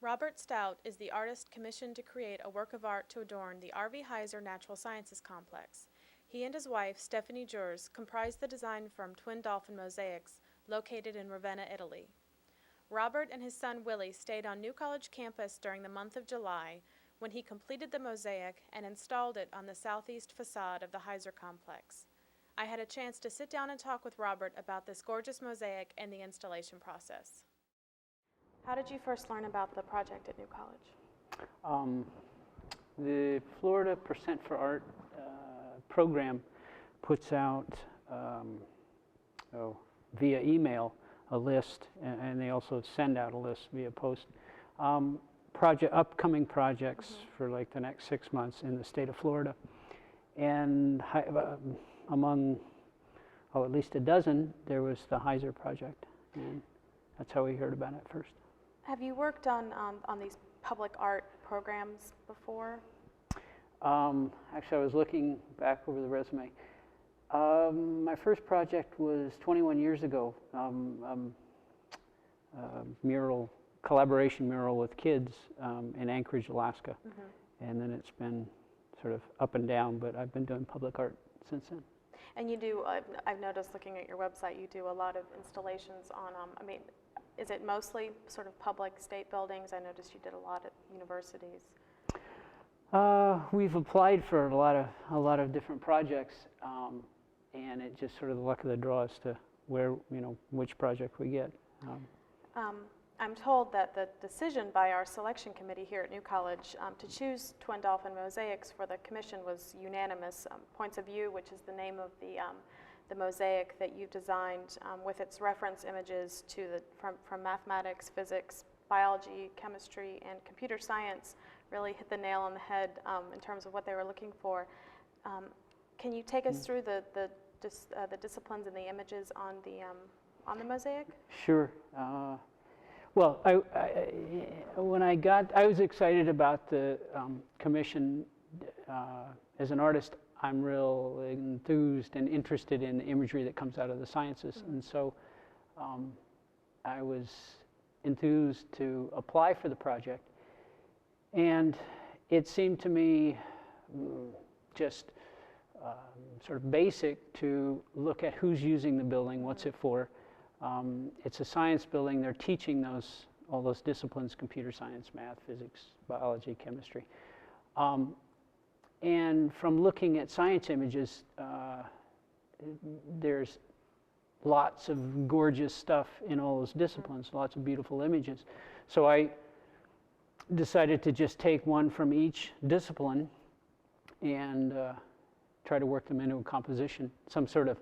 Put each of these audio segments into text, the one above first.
Robert Stout is the artist commissioned to create a work of art to adorn the R.V. Heiser Natural Sciences Complex. He and his wife, Stephanie Jurs, comprised the design firm Twin Dolphin Mosaics, located in Ravenna, Italy. Robert and his son Willie stayed on New College campus during the month of July when he completed the mosaic and installed it on the southeast facade of the Heiser complex. I had a chance to sit down and talk with Robert about this gorgeous mosaic and the installation process. How did you first learn about the project at New College? The Florida Percent for Art program puts out via email a list, and they also send out a list via post. Upcoming projects for like the next 6 months in the state of Florida, and among at least a dozen, there was the Heiser project, and that's how we heard about it first. Have you worked on these public art programs before? Actually, I was looking back over the resume. My first project was 21 years ago, collaboration mural with kids in Anchorage, Alaska. And then it's been sort of up and down, but I've been doing public art since then. And you do, I've noticed looking at your website, you do a lot of installations on, is it mostly sort of public state buildings? I noticed you did a lot at universities. We've applied for a lot of different projects, and it just sort of the luck of the draw as to where, which project we get. I'm told that the decision by our selection committee here at New College to choose Twin Dolphin Mosaics for the commission was unanimous. Points of View, which is the name of the mosaic that you designed with its reference images from mathematics, physics, biology, chemistry, and computer science, really hit the nail on the head in terms of what they were looking for. Can you take us through the disciplines and the images on the mosaic? Sure. Well, I was excited about the commission. As an artist, I'm real enthused and interested in the imagery that comes out of the sciences, and so I was enthused to apply for the project. And it seemed to me just sort of basic to look at who's using the building, what's it for. It's a science building. They're teaching all those disciplines: computer science, math, physics, biology, chemistry. And from looking at science images, there's lots of gorgeous stuff in all those disciplines, lots of beautiful images. So I decided to just take one from each discipline and try to work them into a composition, some sort of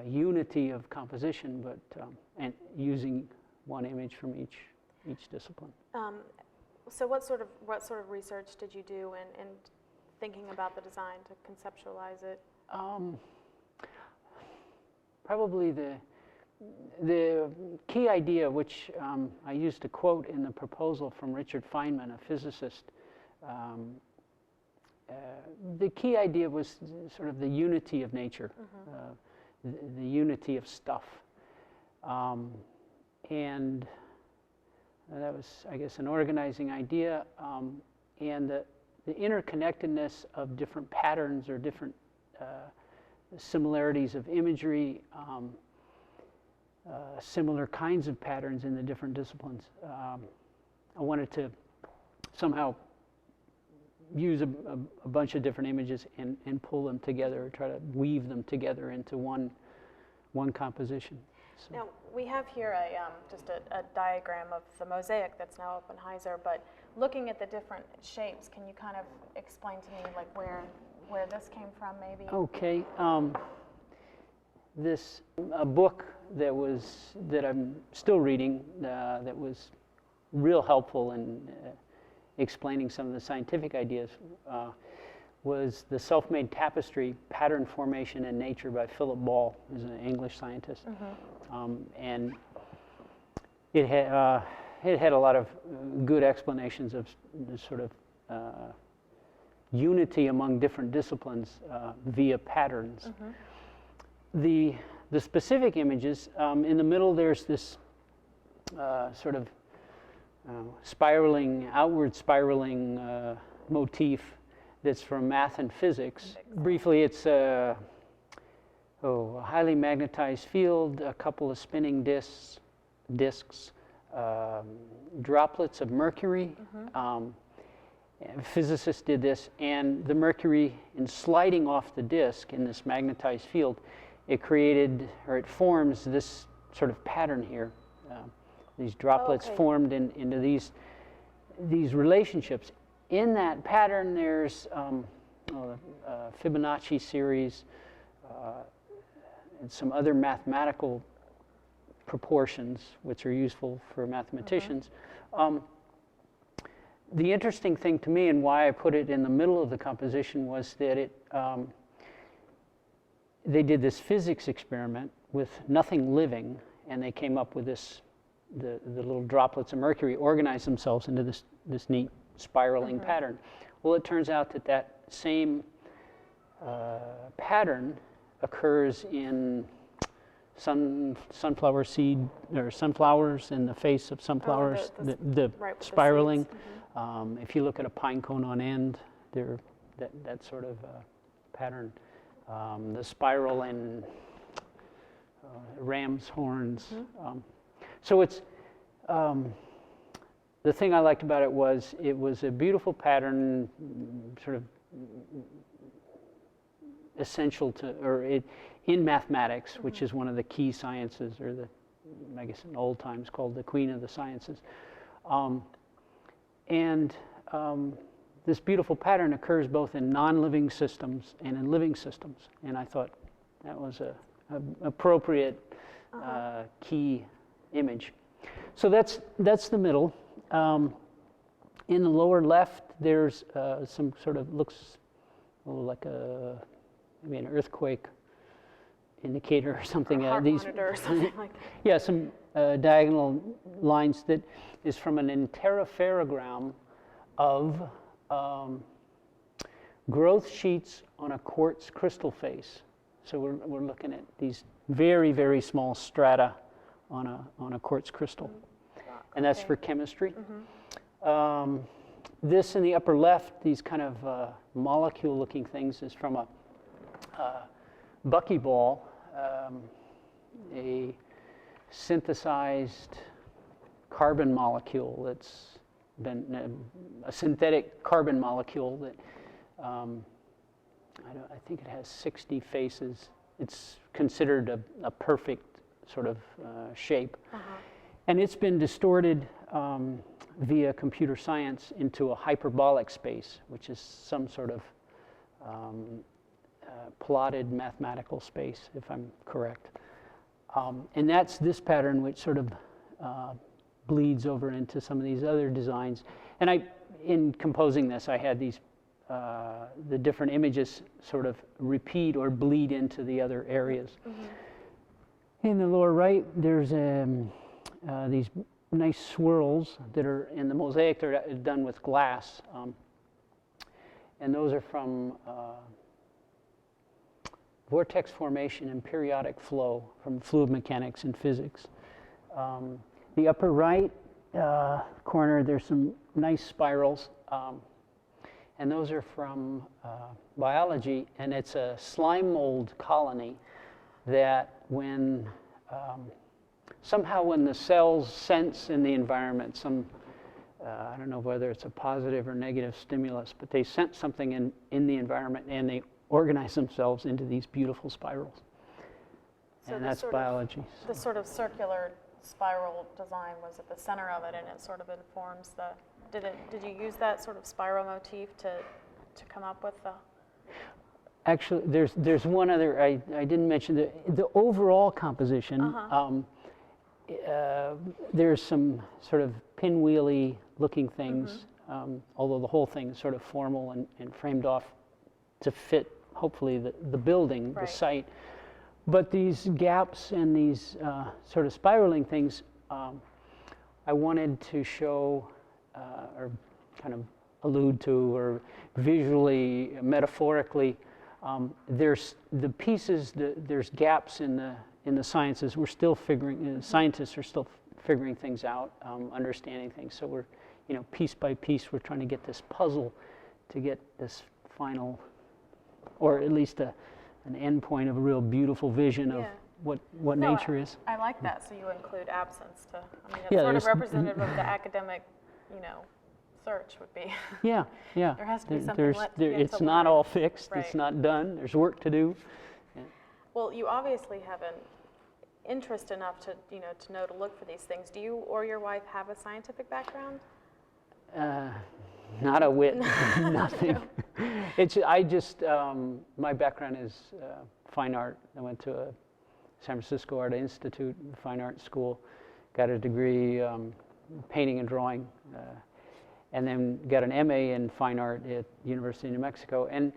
unity of composition, but and using one image from each discipline. So what sort of research did you do in thinking about the design to conceptualize it? Probably the key idea, which I used a quote in the proposal from Richard Feynman, a physicist. The key idea was sort of the unity of nature, the unity of stuff. And that was, I guess, an organizing idea, and the interconnectedness of different patterns or different similarities of imagery, similar kinds of patterns in the different disciplines. I wanted to somehow use a bunch of different images and pull them together, try to weave them together into one composition. So. Now, we have here just a diagram of the mosaic that's now up in Heiser, but looking at the different shapes, can you kind of explain to me like where this came from, maybe? Okay. A book that I'm still reading that was real helpful in explaining some of the scientific ideas was The Self-Made Tapestry: Pattern Formation in Nature by Philip Ball, who's an English scientist. And it had a lot of good explanations of the sort of unity among different disciplines via patterns. The specific images, in the middle there's this sort of outward spiraling motif that's from math and physics. Briefly, it's a highly magnetized field, a couple of spinning discs, droplets of mercury. Physicists did this, and the mercury, in sliding off the disk in this magnetized field, it forms this sort of pattern here. These droplets formed into these relationships. In that pattern, there's Fibonacci series and some other mathematical proportions, which are useful for mathematicians. The interesting thing to me, and why I put it in the middle of the composition, was that they did this physics experiment with nothing living, and they came up with the little droplets of mercury organized themselves into this neat spiraling pattern. Well, it turns out that same pattern occurs in sunflower seed, or sunflowers, in the face of sunflowers, the spiraling. If you look at a pine cone on end, that sort of pattern. The spiral in ram's horns. So it's the thing I liked about it was a beautiful pattern, sort of essential to, in mathematics, which is one of the key sciences, or I guess in old times called the queen of the sciences. This beautiful pattern occurs both in non-living systems and in living systems, and I thought that was a appropriate key image. So that's the middle. In the lower left, there's some sort of looks like maybe an earthquake indicator or something. Or a heart monitor or something like that. Yeah, some diagonal lines that is from an interferogram of growth sheets on a quartz crystal face. So we're looking at these very, very small strata on a quartz crystal, and that's for chemistry. This in the upper left, these kind of molecule-looking things, is from a buckyball, a synthesized carbon molecule that's been a synthetic carbon molecule that I think it has 60 faces. It's considered a perfect sort of shape, and it's been distorted via computer science into a hyperbolic space, which is some sort of plotted mathematical space, if I'm correct. And that's this pattern, which sort of bleeds over into some of these other designs. And in composing this, I had these the different images sort of repeat or bleed into the other areas. In the lower right, there's these nice swirls that are in the mosaic. They're done with glass, and those are from vortex formation and periodic flow from fluid mechanics and physics. The upper right corner, there's some nice spirals, and those are from biology, and it's a slime mold colony that somehow when the cells sense in the environment I don't know whether it's a positive or negative stimulus, but they sense something in the environment, and they organize themselves into these beautiful spirals. So and that's biology. The sort of circular spiral design was at the center of it, and it sort of informs the. Did you use that sort of spiral motif to come up with the? Actually, there's one other I didn't mention. The overall composition. There's some sort of pinwheely looking things, although the whole thing is sort of formal and framed off to fit, hopefully, the building, the site. But these gaps and these sort of spiraling things, I wanted to show or kind of allude to, or visually, metaphorically, there's the pieces, there's gaps in the sciences. We're still scientists are still figuring things out, understanding things. So we're, piece by piece, we're trying to get this puzzle to get this final, or at least an end point of a real beautiful vision of what No, nature is. I like that. So you include absence to, I mean, it's Yeah, sort of there's- representative of the academic, search would be. Yeah, yeah. There has to be something There's- left there- yet It's to not learn. all fixed. It's Right. not done. There's work to do. Well, you obviously have an interest enough to, to know to look for these things. Do you or your wife have a scientific background? Not a whit, nothing. My background is fine art. I went to a San Francisco Art Institute, fine art school, got a degree painting and drawing, and then got an MA in fine art at University of New Mexico. And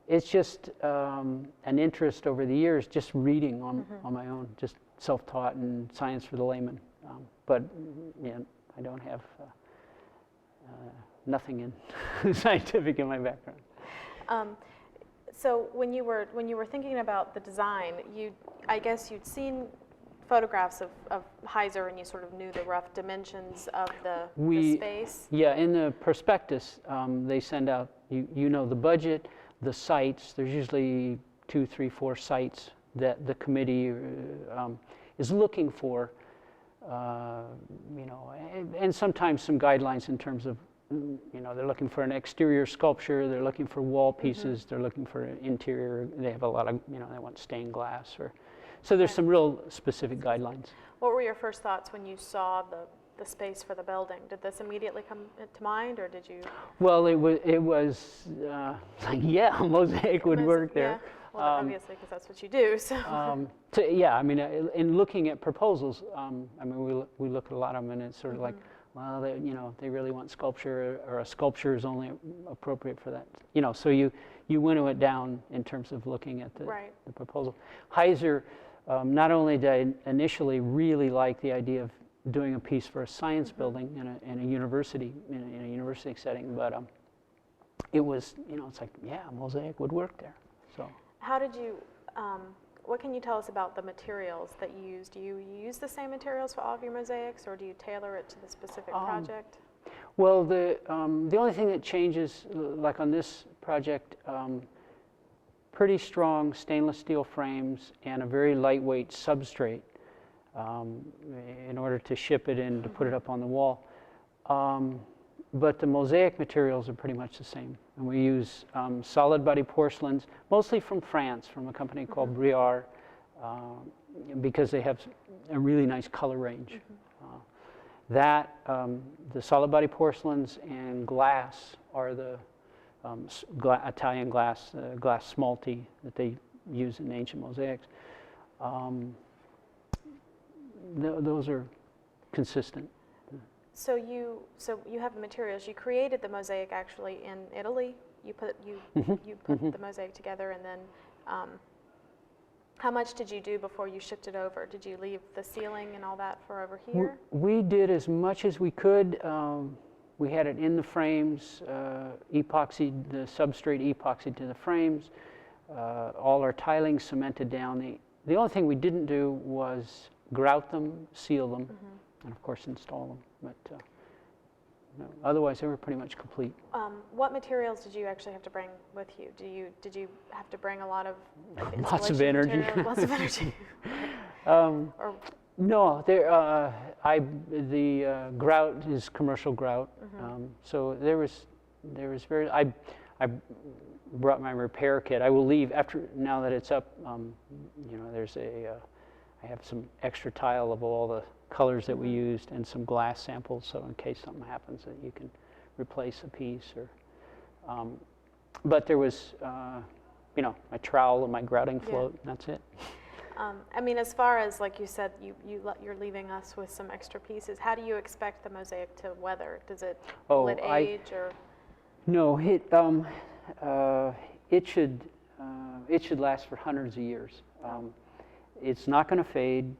it's just an interest over the years, just reading on my own, just self-taught and science for the layman. But I don't have nothing in scientific in my background. So when you were thinking about the design, I guess you'd seen photographs of Heiser and you sort of knew the rough dimensions of the space. Yeah, in the prospectus, they send out, the budget, the sites. There's usually 2, 3, 4 sites that the committee is looking for, and sometimes some guidelines in terms of, they're looking for an exterior sculpture, they're looking for wall pieces, they're looking for an interior, they have a lot of, they want stained glass. So there's some real specific guidelines. What were your first thoughts when you saw the space for the building? Did this immediately come to mind, or did you? Well, it was a mosaic would work there. Yeah. Well, obviously, because that's what you do. So. In looking at proposals, we look at a lot of them, and it's sort of like, well, they really want sculpture, or a sculpture is only appropriate for that. So you winnow it down in terms of looking at the proposal. Heiser, not only did I initially really like the idea of doing a piece for a science building in a university, in a university setting, but it was, it's like, a mosaic would work there. So. How did you, what can you tell us about the materials that you used? Do you use the same materials for all of your mosaics, or do you tailor it to the specific project? Well, the only thing that changes, like on this project, pretty strong stainless steel frames and a very lightweight substrate in order to ship it in, to put it up on the wall. But the mosaic materials are pretty much the same. And we use solid body porcelains, mostly from France, from a company called Briard, because they have a really nice color range. The solid body porcelains and glass are the Italian glass, glass smalty that they use in ancient mosaics. Those are consistent. So you have the materials. You created the mosaic actually in Italy. You put the mosaic together, and then how much did you do before you shipped it over? Did you leave the ceiling and all that for over here? We did as much as we could. We had it in the frames, epoxied, the substrate epoxied to the frames. All our tiling cemented down. The only thing we didn't do was grout them, seal them, and of course install them. But otherwise, they were pretty much complete. What materials did you actually have to bring with you? Did you have to bring a lot of lots of energy? Lots of energy. No, the grout is commercial grout. So there was very. I brought my repair kit. I will leave now that it's up. There's I have some extra tile of all the colors that we used and some glass samples, so in case something happens that you can replace a piece. But there was, my trowel and my grouting float, and that's it. As far as, like you said, you're leaving us with some extra pieces. How do you expect the mosaic to weather? Will it age or? No, it should last for hundreds of years. It's not going to fade.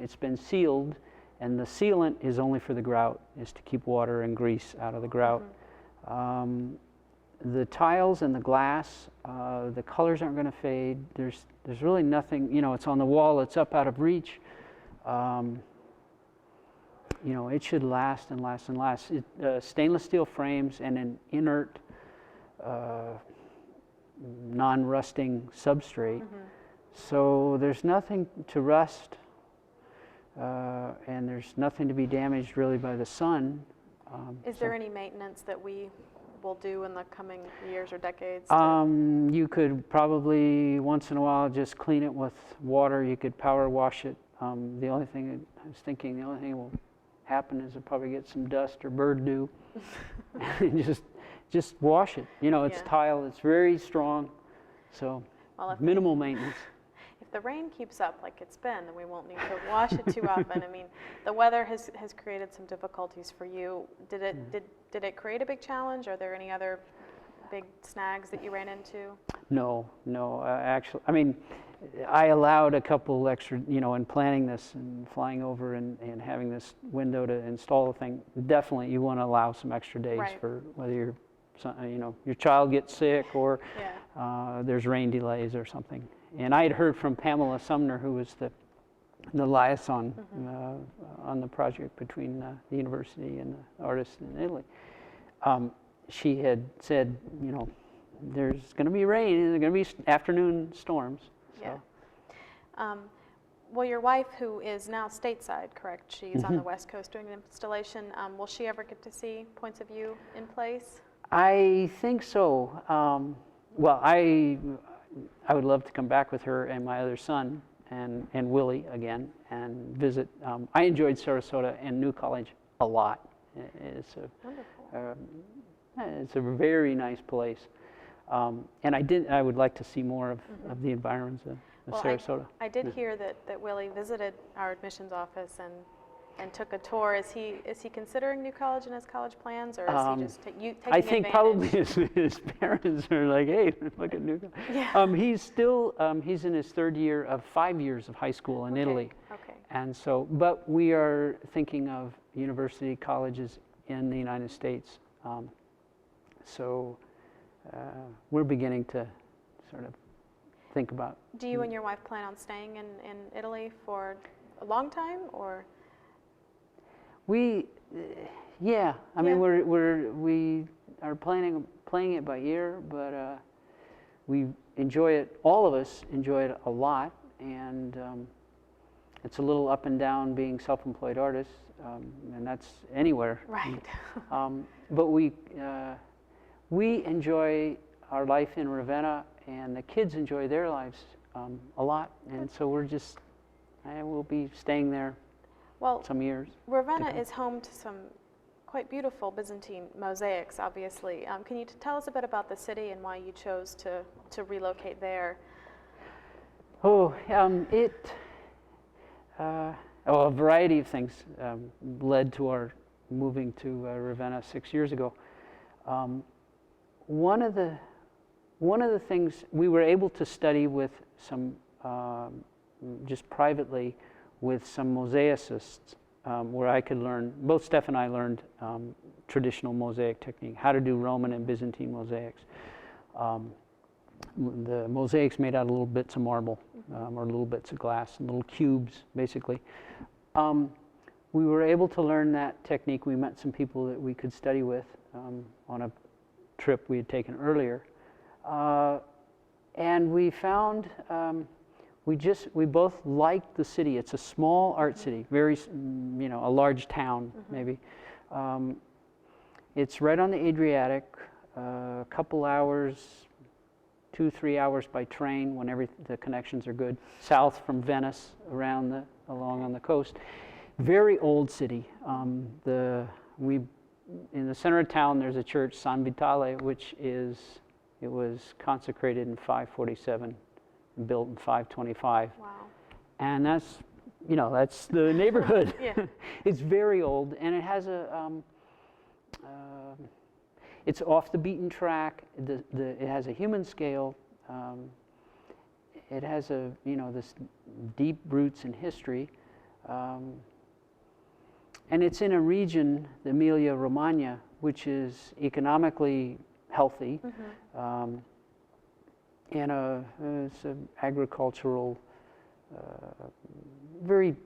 It's been sealed, and the sealant is only for the grout, is to keep water and grease out of the grout. The tiles and the glass, the colors aren't going to fade. There's really nothing, it's on the wall, it's up out of reach. you know, it should last and last and last. Stainless steel frames and an inert, non-rusting substrate. So there's nothing to rust, and there's nothing to be damaged really by the sun. Is there any maintenance that we will do in the coming years or decades? You could probably once in a while just clean it with water. You could power wash it. The only thing I was thinking, the only thing that will happen is it'll probably get some dust or bird dew. And just wash it. You know, it's tile. It's very strong, so minimal maintenance. If the rain keeps up like it's been, then we won't need to wash it too often. I mean, the weather has created some difficulties for you. Did it create a big challenge? Are there any other big snags that you ran into? No. Actually, I mean, I allowed a couple extra, you know, in planning this and flying over and having this window to install the thing. Definitely, you want to allow some extra days for whether your child gets sick or there's rain delays or something. And I had heard from Pamela Sumner, who was the liaison on the project between the university and the artists in Italy. She had said, you know, there's going to be rain and there's going to be afternoon storms. So. Yeah. Well, your wife, who is now stateside, correct? She's on the West Coast doing an installation. Will she ever get to see points of view in place? I think so. Well, I would love to come back with her and my other son and Willie again and visit. I enjoyed Sarasota and New College a lot. It's a very nice place. And I would like to see more of the environs of Sarasota. I did hear that Willie visited our admissions office and took a tour. Is he considering New College in his college plans, or is he just taking I think advantage? probably his parents are like, hey, look at New College. Yeah. He's still he's in his third year of 5 years of high school in Italy. Okay. And so, but we are thinking of university colleges in the United States. So we're beginning to sort of think about. Do you and your wife plan on staying in Italy for a long time, or? We, I mean, we are playing it by ear, but we enjoy it. All of us enjoy it a lot, and it's a little up and down being self-employed artists, and that's anywhere. Right. But we enjoy our life in Ravenna, and the kids enjoy their lives a lot, and so we'll be staying there. Well, some years. Ravenna is home to some quite beautiful Byzantine mosaics, obviously. Can you tell us a bit about the city and why you chose to relocate there? Oh, a variety of things led to our moving to Ravenna 6 years ago. One of the things we were able to study with some just privately with some mosaicists, where I could learn, both Steph and I learned traditional mosaic technique, how to do Roman and Byzantine mosaics. The mosaics made out of little bits of marble, or little bits of glass, and little cubes, basically. We were able to learn that technique. We met some people that we could study with on a trip we had taken earlier. And we found we both liked the city. It's a small art city, very, a large town maybe. It's right on the Adriatic, a couple hours, 2-3 hours by train when the connections are good, south from Venice, along on the coast. Very old city. In the center of town, there's a church, San Vitale, it was consecrated in 547. Built in 525. Wow. And that's the neighborhood. Yeah. It's very old, and it has it's off the beaten track. It has a human scale. It has this deep roots in history. And it's in a region, the Emilia-Romagna, which is economically healthy. And it's an agricultural, very,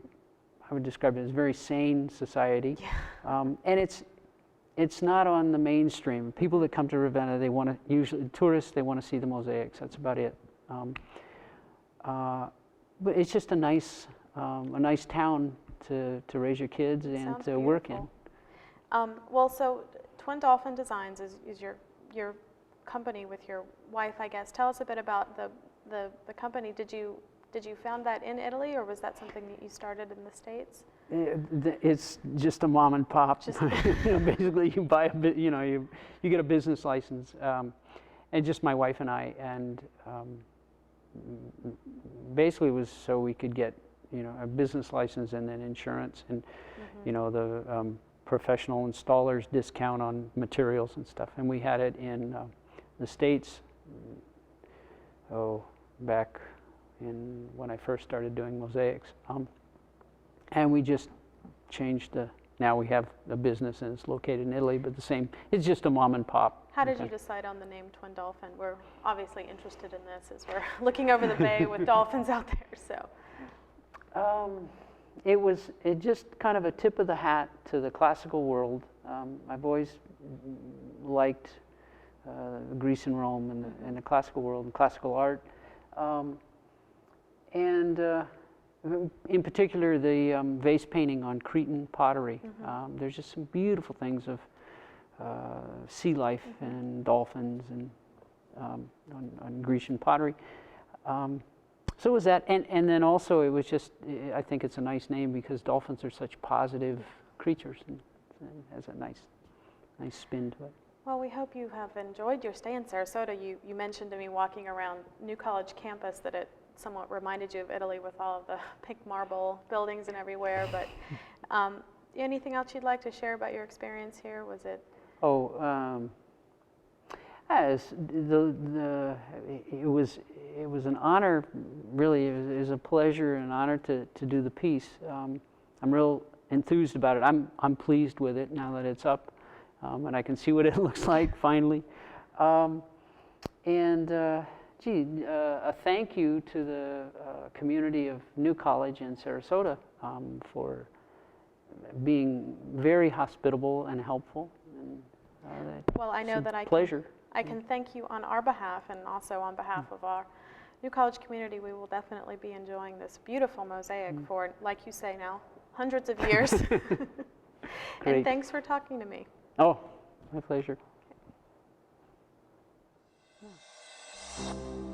I would describe it as a very sane society. Yeah. And it's not on the mainstream. People that come to Ravenna, they want to, usually tourists, they want to see the mosaics. That's about it. But it's just a nice town to raise your kids and Sounds to work in. beautiful. Well, so Twin Dolphin Designs is your company with your wife, I guess. Tell us a bit about the company. Did you found that in Italy, or was that something that you started in the States? It's just a mom and pop. Basically, you buy you get a business license, and just my wife and I, and basically it was so we could get a business license and then insurance and the professional installers discount on materials and stuff. And we had it in the States. Back in when I first started doing mosaics. And we just changed now we have a business and it's located in Italy, but it's just a mom and pop. How did you decide on the name Twin Dolphin? We're obviously interested in this as we're looking over the bay with dolphins out there, so. It just kind of a tip of the hat to the classical world. I've always liked Greece and Rome and the classical world and classical art. And in particular, the vase painting on Cretan pottery. There's just some beautiful things of sea life and dolphins and on Grecian pottery. So it was that, and then also it was just, I think it's a nice name because dolphins are such positive creatures, and it has a nice spin to it. Well, we hope you have enjoyed your stay in Sarasota. You mentioned to me walking around New College campus that it somewhat reminded you of Italy with all of the pink marble buildings and everywhere, but anything else you'd like to share about your experience here? Was it? It was an honor, really. It was a pleasure and honor to do the piece. I'm real enthused about it. I'm pleased with it now that it's up, and I can see what it looks like finally. A thank you to the community of New College in Sarasota for being very hospitable and helpful. And, well, I know that I can thank you on our behalf and also on behalf of our New College community. We will definitely be enjoying this beautiful mosaic for, like you say now, hundreds of years. And thanks for talking to me. Oh, my pleasure. Okay.